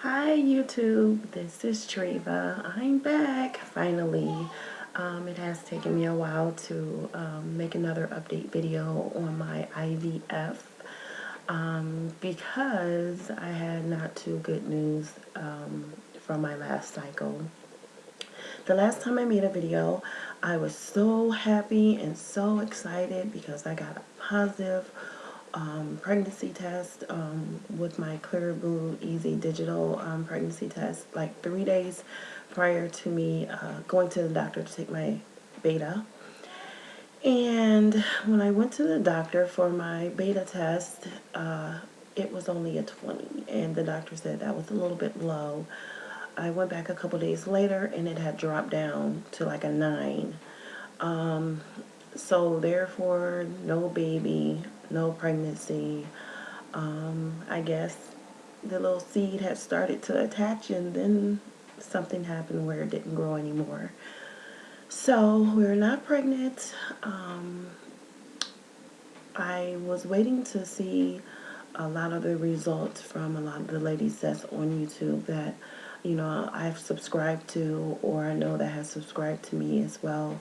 Hi YouTube, this is Treva. I'm back finally. It has taken me a while to make another update video on my IVF because I had not too good news from my last cycle. The last time I made a video, I was so happy and so excited because I got a positive pregnancy test with my Clear Blue Easy digital pregnancy test like 3 days prior to me going to the doctor to take my beta. And when I went to the doctor for my beta test, it was only a 20, and the doctor said that was a little bit low. I went back a couple days later and it had dropped down to like a 9. So therefore, no baby, no pregnancy. I guess the little seed had started to attach, and then something happened where it didn't grow anymore. So we're not pregnant. I was waiting to see a lot of the results from a lot of the ladies that's on YouTube that, I've subscribed to, or I know that has subscribed to me as well.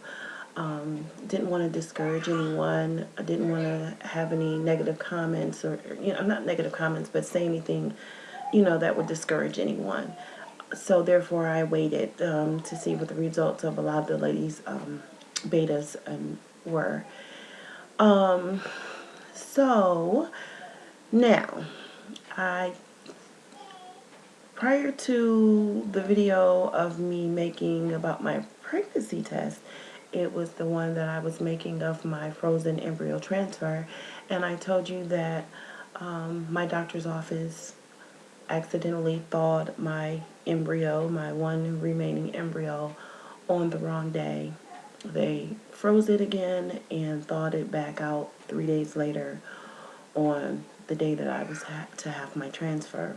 Didn't want to discourage anyone. I didn't want to have any negative comments or, not negative comments, but say anything, that would discourage anyone. So therefore I waited to see what the results of a lot of the ladies' betas were. So now, I prior to the video of me making about my pregnancy test, it was the one that I was making of my frozen embryo transfer, and I told you that my doctor's office accidentally thawed my embryo, my one remaining embryo, on the wrong day. They froze it again and thawed it back out 3 days later on the day that I was to have my transfer.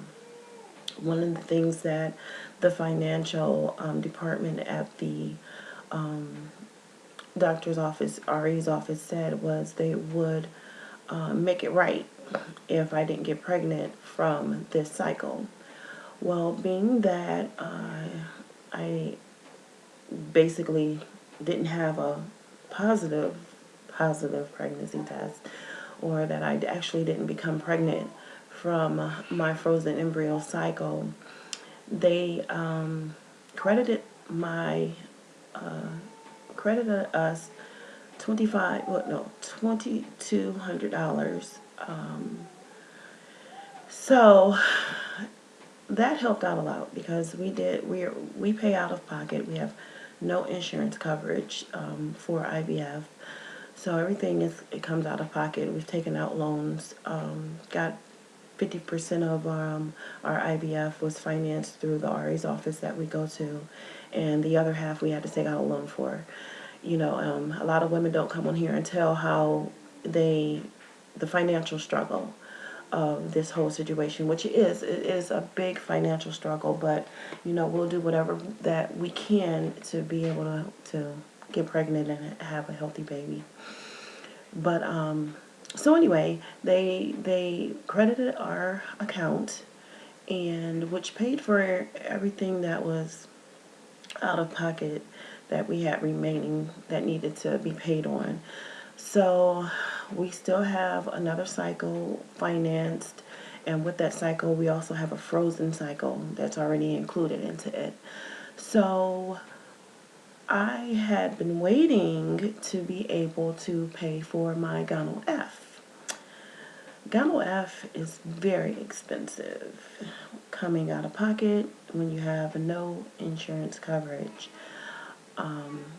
One of the things that the financial department at the doctor's office, RE's office, said was they would make it right if I didn't get pregnant from this cycle. Well, being that I basically didn't have a positive pregnancy test, or that I actually didn't become pregnant from my frozen embryo cycle, they credited my credited us $2,200. So that helped out a lot because we pay out of pocket. We have no insurance coverage for IVF, so everything it comes out of pocket. We've taken out loans. Got 50% of our IVF was financed through the RA's office that we go to, and the other half we had to take out a loan for. A lot of women don't come on here and tell how the financial struggle of this whole situation, which it is a big financial struggle, but we'll do whatever that we can to be able to get pregnant and have a healthy baby. But so anyway, they credited our account, and which paid for everything that was out of pocket that we had remaining that needed to be paid on. So we still have another cycle financed, and with that cycle we also have a frozen cycle that's already included into it. So I had been waiting to be able to pay for my Gyno F. Gyno F is very expensive coming out of pocket when you have no insurance coverage.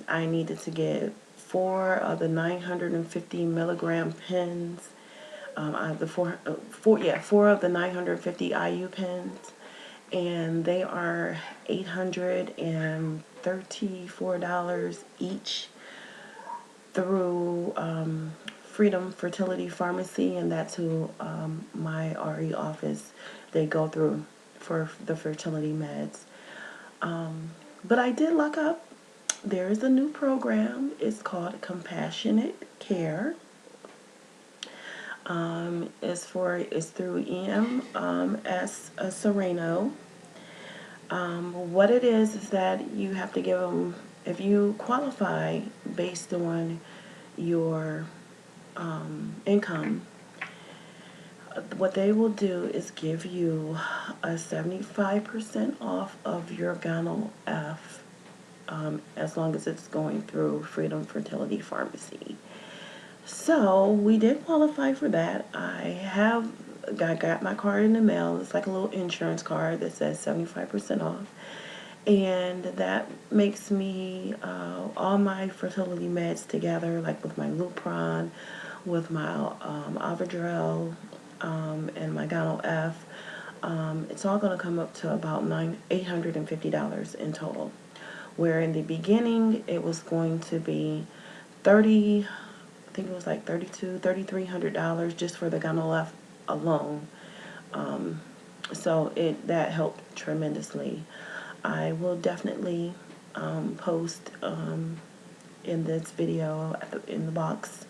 I needed to get 4 of the 950 milligram pens. Four of the 950 IU pens, and they are $834 each through Freedom Fertility Pharmacy, and that's who my RE office they go through for the fertility meds. But I did look up. There is a new program. It's called Compassionate Care. It's through EMS Sereno, What it is that you have to give them, if you qualify based on your income, what they will do is give you a 75% off of your Gano F, as long as it's going through Freedom Fertility Pharmacy. So we did qualify for that. I got my card in the mail. It's like a little insurance card that says 75% off. And that makes me all my fertility meds together, like with my Lupron, with my Avadrel, and my Gano F. It's all going to come up to about $850 in total. Where in the beginning it was going to be 30, I think it was like $3,300 just for the Gano F alone. So that helped tremendously. I will definitely post in this video in the box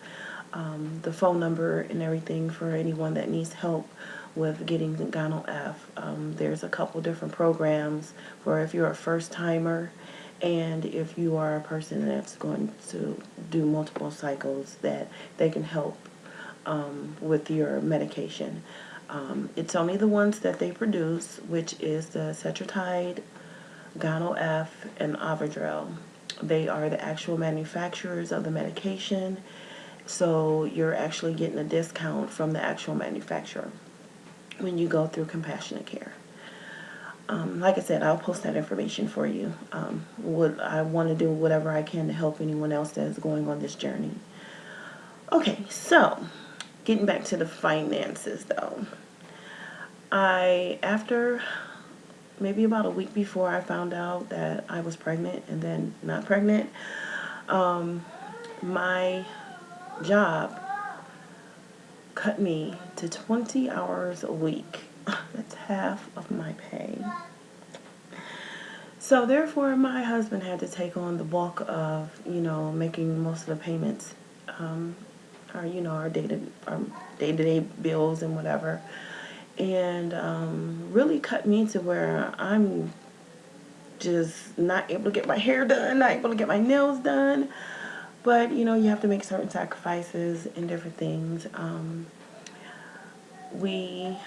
the phone number and everything for anyone that needs help with getting the Gano F. There's a couple different programs for if you're a first timer and if you are a person that's going to do multiple cycles, that they can help with your medication. It's only the ones that they produce, which is the Cetrotide, Gano F, and Avadrel. They are the actual manufacturers of the medication, so you're actually getting a discount from the actual manufacturer when you go through compassionate care. Like I said, I'll post that information for you. I want to do whatever I can to help anyone else that is going on this journey. Okay, so getting back to the finances though. After maybe about a week before I found out that I was pregnant and then not pregnant, my job cut me to 20 hours a week. That's half of my pay. So therefore, my husband had to take on the bulk of, making most of the payments, our day-to-day bills and whatever, and really cut me to where I'm just not able to get my hair done, not able to get my nails done. But, you have to make certain sacrifices and different things. We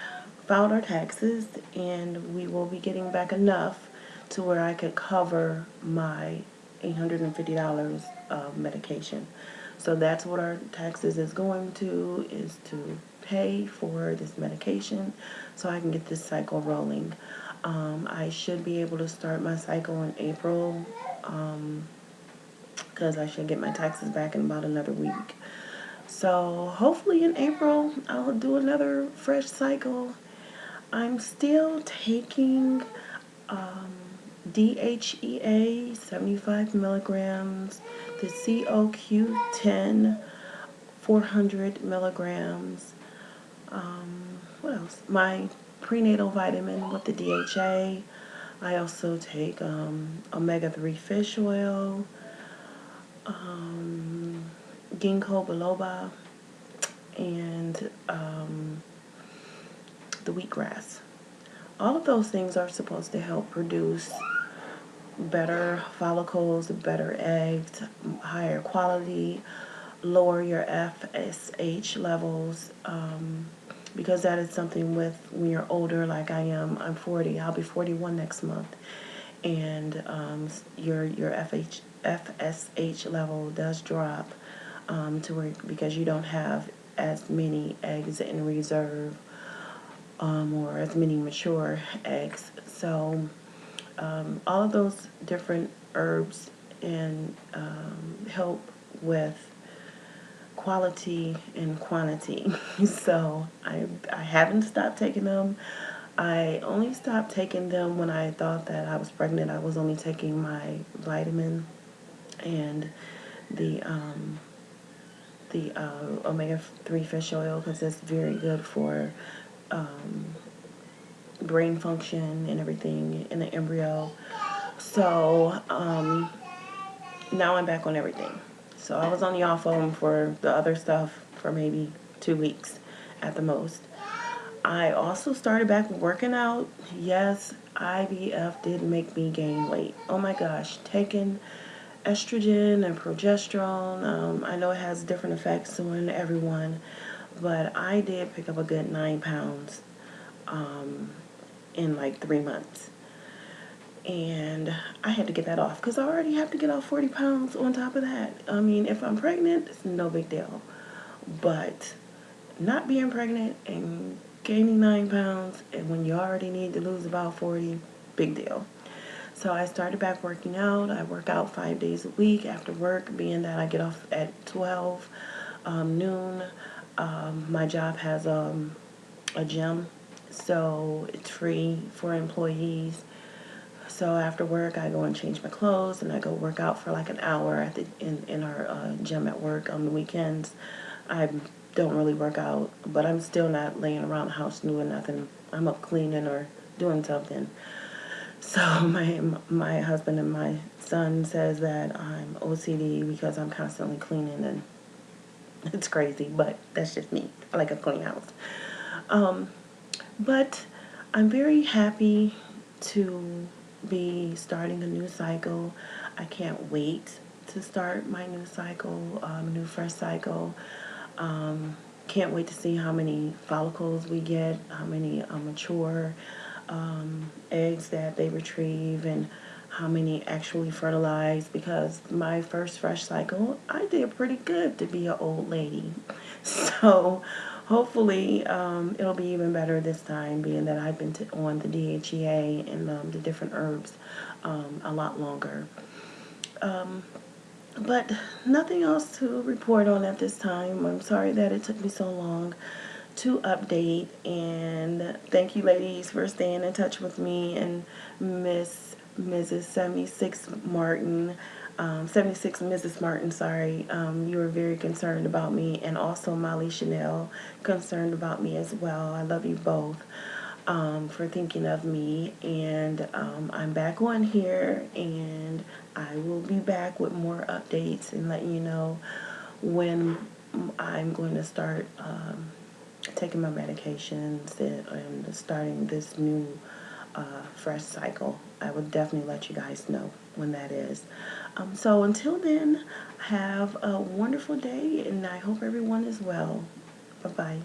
filed our taxes, and we will be getting back enough to where I could cover my $850 of medication. So that's what our taxes is going to, is to pay for this medication so I can get this cycle rolling. I should be able to start my cycle in April, because I should get my taxes back in about another week. So hopefully in April I'll do another fresh cycle. I'm still taking DHEA 75 milligrams, the COQ10 400 milligrams. What else? My prenatal vitamin with the DHA. I also take omega-3 fish oil, ginkgo biloba, and the wheatgrass. All of those things are supposed to help produce better follicles, better eggs, higher quality, lower your FSH levels, because that is something with when you're older, like I am. I'm 40. I'll be 41 next month, and your FSH level does drop to where, because you don't have as many eggs in reserve, or as many mature eggs. So all of those different herbs and help with quality and quantity. So I haven't stopped taking them. I only stopped taking them when I thought that I was pregnant. I was only taking my vitamin and the omega-3 fish oil, because it's very good for brain function and everything in the embryo. So now I'm back on everything. So I was only off of them for the other stuff for maybe 2 weeks at the most. I also started back working out. Yes, IVF did make me gain weight. Oh my gosh, taking estrogen and progesterone. I know it has different effects on everyone, but I did pick up a good 9 pounds in like 3 months. And I had to get that off because I already have to get off 40 pounds on top of that. I mean, if I'm pregnant, it's no big deal. But not being pregnant and gaining 9 pounds, and when you already need to lose about 40, big deal. So I started back working out. I work out 5 days a week after work, being that I get off at 12 noon. My job has a gym, so it's free for employees. So after work, I go and change my clothes, and I go work out for like an hour at in our gym at work on the weekends. I don't really work out, but I'm still not laying around the house doing nothing. I'm up cleaning or doing something. So my husband and my son says that I'm OCD because I'm constantly cleaning, and it's crazy, but that's just me. I like a clean house. But I'm very happy to be starting a new cycle. I can't wait to start my new cycle, new fresh cycle. Can't wait to see how many follicles we get, how many mature eggs that they retrieve, and how many actually fertilize. Because my first fresh cycle, I did pretty good to be an old lady. So hopefully it'll be even better this time, being that I've been on the DHEA and the different herbs a lot longer. But nothing else to report on at this time. I'm sorry that it took me so long to update. And thank you, ladies, for staying in touch with me, and Mrs. 76 Martin. 76 Mrs. Martin, sorry. You were very concerned about me, and also Molly Chanel, concerned about me as well. I love you both for thinking of me. And I'm back on here, and I will be back with more updates and letting you know when I'm going to start taking my medications and starting this new fresh cycle. I will definitely let you guys know when that is. So until then, have a wonderful day, and I hope everyone is well. Bye-bye.